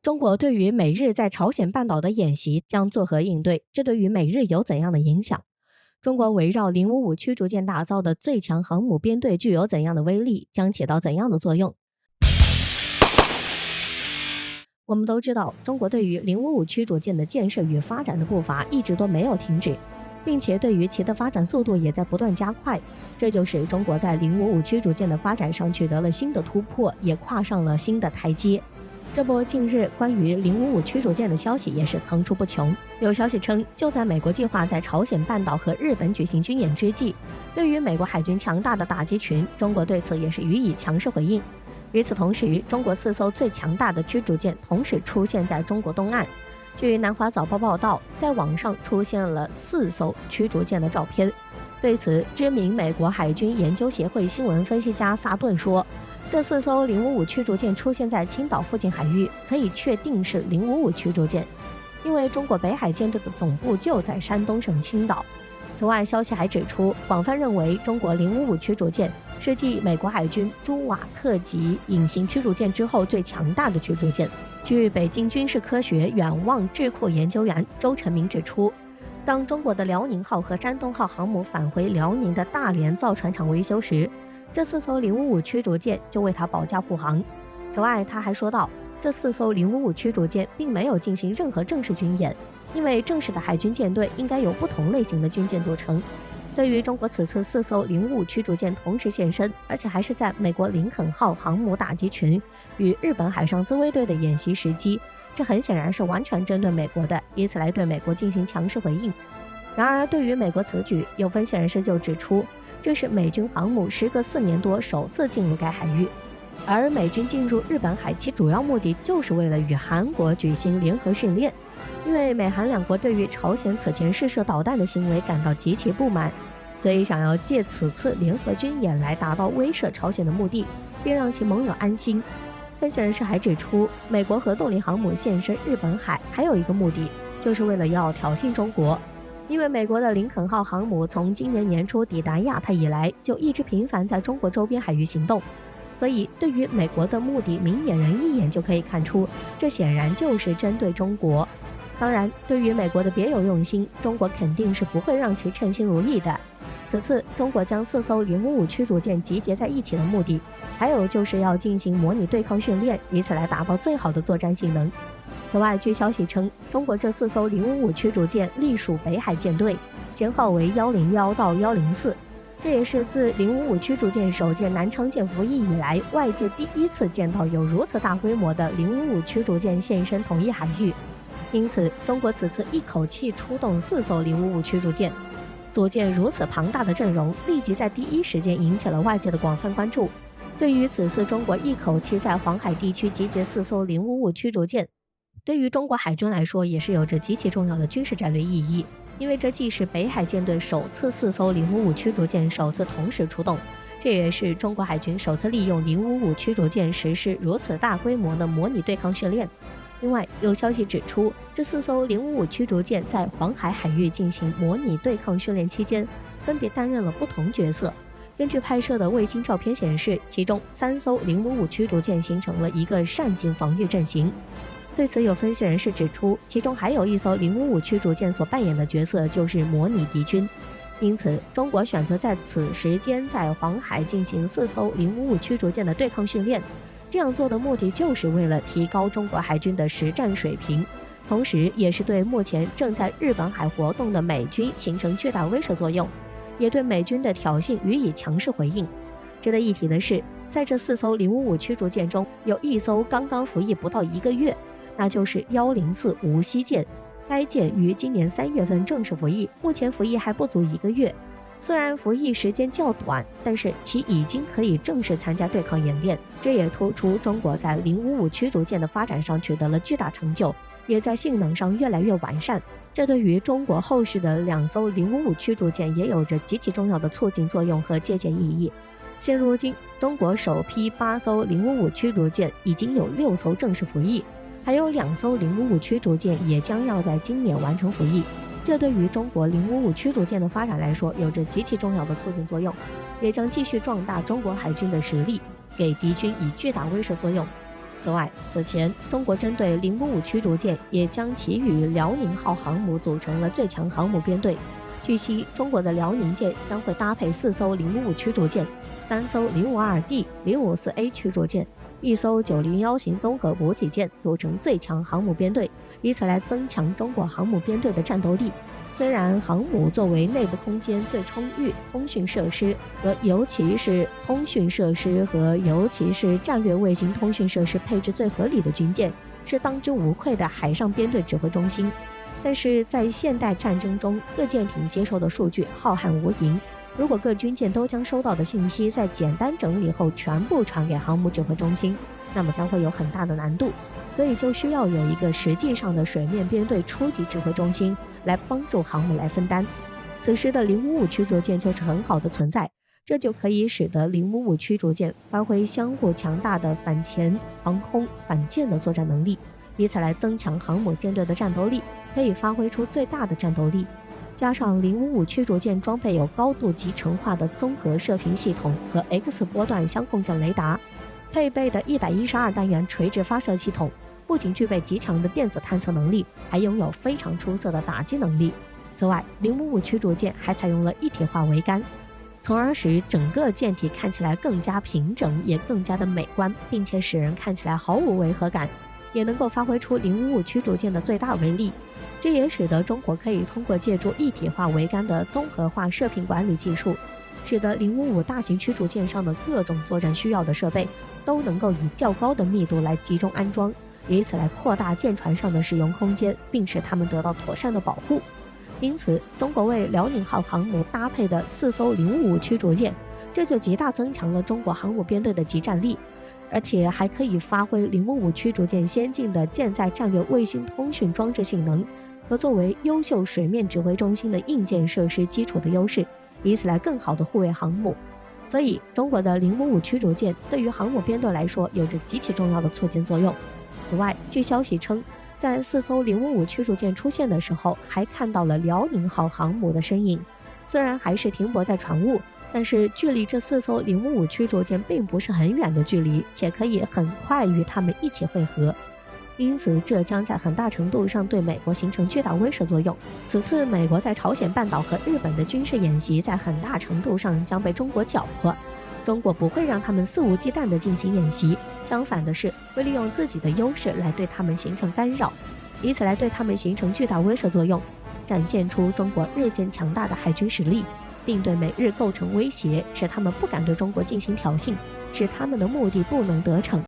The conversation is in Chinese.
中国对于美日在朝鲜半岛的演习将作何应对？这对于美日有怎样的影响？中国围绕055驱逐舰打造的最强航母编队具有怎样的威力？将起到怎样的作用？我们都知道，中国对于055驱逐舰的建设与发展的步伐一直都没有停止，并且对于其的发展速度也在不断加快。这就使中国在055驱逐舰的发展上取得了新的突破，也跨上了新的台阶。这不，近日关于055驱逐舰的消息也是层出不穷。有消息称，就在美国计划在朝鲜半岛和日本举行军演之际，对于美国海军强大的打击群，中国对此也是予以强势回应。与此同时，中国4艘最强大的驱逐舰同时出现在中国东岸。据南华早报报道，在网上出现了4艘驱逐舰的照片。对此，知名美国海军研究协会新闻分析家萨顿说，这4艘055驱逐舰出现在青岛附近海域，可以确定是055驱逐舰，因为中国北海舰队的总部就在山东省青岛。此外，消息还指出，广泛认为中国055驱逐舰是继美国海军朱瓦特级隐形驱逐舰之后最强大的驱逐舰。据北京军事科学远望智库研究员周成明指出，当中国的辽宁号和山东号航母返回辽宁的大连造船厂维修时，这4艘055驱逐舰就为它保驾护航。此外，他还说到，这4艘055驱逐舰并没有进行任何正式军演，因为正式的海军舰队应该由不同类型的军舰组成。对于中国此次4艘055驱逐舰同时现身，而且还是在美国林肯号航母打击群与日本海上自卫队的演习时机，这很显然是完全针对美国的，以此来对美国进行强势回应。然而，对于美国此举，有分析人士就指出，这是美军航母时隔4年多首次进入该海域，而美军进入日本海其主要目的就是为了与韩国举行联合训练。因为美韩两国对于朝鲜此前试射导弹的行为感到极其不满，所以想要借此次联合军演来达到威慑朝鲜的目的，并让其盟友安心。分析人士还指出，美国核动力航母现身日本海还有一个目的，就是为了要挑衅中国。因为美国的林肯号航母从今年年初抵达亚太以来，就一直频繁在中国周边海域行动，所以对于美国的目的，明眼人一眼就可以看出，这显然就是针对中国。当然，对于美国的别有用心，中国肯定是不会让其称心如意的。此次中国将4艘055驱逐舰集结在一起的目的，还有就是要进行模拟对抗训练，以此来达到最好的作战性能。此外，据消息称，中国这4艘055驱逐舰隶属北海舰队，编号为101到104，这也是自055驱逐舰首舰南昌舰服役以来，外界第一次见到有如此大规模的055驱逐舰现身同一海域。因此，中国此次一口气出动4艘055驱逐舰，组建如此庞大的阵容，立即在第一时间引起了外界的广泛关注。对于此次中国一口气在黄海地区集结4艘055驱逐舰，对于中国海军来说也是有着极其重要的军事战略意义，因为这既是北海舰队首次4艘055驱逐舰首次同时出动，这也是中国海军首次利用055驱逐舰实施如此大规模的模拟对抗训练。另外，有消息指出，这4艘055驱逐舰在黄海海域进行模拟对抗训练期间，分别担任了不同角色。根据拍摄的卫星照片显示，其中3艘055驱逐舰形成了一个扇形防御阵型。对此，有分析人士指出，其中还有一艘055驱逐舰所扮演的角色就是模拟敌军。因此，中国选择在此时间在黄海进行4艘055驱逐舰的对抗训练。这样做的目的就是为了提高中国海军的实战水平，同时也是对目前正在日本海活动的美军形成巨大威慑作用，也对美军的挑衅予以强势回应。值得一提的是，在这4艘055驱逐舰中，有1艘刚刚服役不到1个月，那就是104无锡舰。该舰于今年3月份正式服役，目前服役还不足1个月。虽然服役时间较短，但是其已经可以正式参加对抗演练，这也突出中国在055驱逐舰的发展上取得了巨大成就，也在性能上越来越完善。这对于中国后续的2艘055驱逐舰也有着极其重要的促进作用和借鉴意义。现如今，中国首批8艘055驱逐舰已经有6艘正式服役，还有2艘055驱逐舰也将要在今年完成服役。这对于中国055驱逐舰的发展来说有着极其重要的促进作用，也将继续壮大中国海军的实力，给敌军以巨大威慑作用。此外，此前中国针对055驱逐舰也将其与辽宁号航母组成了最强航母编队。据悉，中国的辽宁舰将会搭配4艘055驱逐舰、3艘052D、054A 驱逐舰、1艘901型综合补给舰，组成最强航母编队，以此来增强中国航母编队的战斗力。虽然航母作为内部空间最充裕、通讯设施尤其是战略卫星通讯设施配置最合理的军舰，是当之无愧的海上编队指挥中心，但是在现代战争中，各舰艇接收的数据浩瀚无垠，如果各军舰都将收到的信息在简单整理后全部传给航母指挥中心，那么将会有很大的难度，所以就需要有一个实际上的水面编队初级指挥中心来帮助航母来分担。此时的055驱逐舰就是很好的存在，这就可以使得055驱逐舰发挥相互强大的反潜、防空、反舰的作战能力，以此来增强航母舰队的战斗力，可以发挥出最大的战斗力。加上055驱逐舰装备有高度集成化的综合射频系统和 X 波段相控阵雷达，配备的112单元垂直发射系统，不仅具备极强的电子探测能力，还拥有非常出色的打击能力。此外，055驱逐舰还采用了一体化桅杆，从而使整个舰体看起来更加平整，也更加的美观，并且使人看起来毫无违和感，也能够发挥出055驱逐舰的最大威力。这也使得中国可以通过借助一体化桅杆的综合化射频管理技术，使得055大型驱逐舰上的各种作战需要的设备都能够以较高的密度来集中安装，以此来扩大舰船上的使用空间，并使它们得到妥善的保护。因此，中国为辽宁号航母搭配的4艘055驱逐舰，这就极大增强了中国航母编队的集战力，而且还可以发挥055驱逐舰先进的舰载战略卫星通讯装置性能和作为优秀水面指挥中心的硬件设施基础的优势，以此来更好地护卫航母。所以，中国的055驱逐舰对于航母编队来说有着极其重要的促进作用。此外，据消息称，在4艘055驱逐舰出现的时候，还看到了辽宁号航母的身影。虽然还是停泊在船坞，但是距离这4艘055驱逐舰并不是很远的距离，且可以很快与它们一起会合。因此，这将在很大程度上对美国形成巨大威慑作用。此次美国在朝鲜半岛和日本的军事演习，在很大程度上将被中国搅和。中国不会让他们肆无忌惮地进行演习，相反的是，会利用自己的优势来对他们形成干扰，以此来对他们形成巨大威慑作用，展现出中国日渐强大的海军实力，并对美日构成威胁，使他们不敢对中国进行挑衅，使他们的目的不能得逞。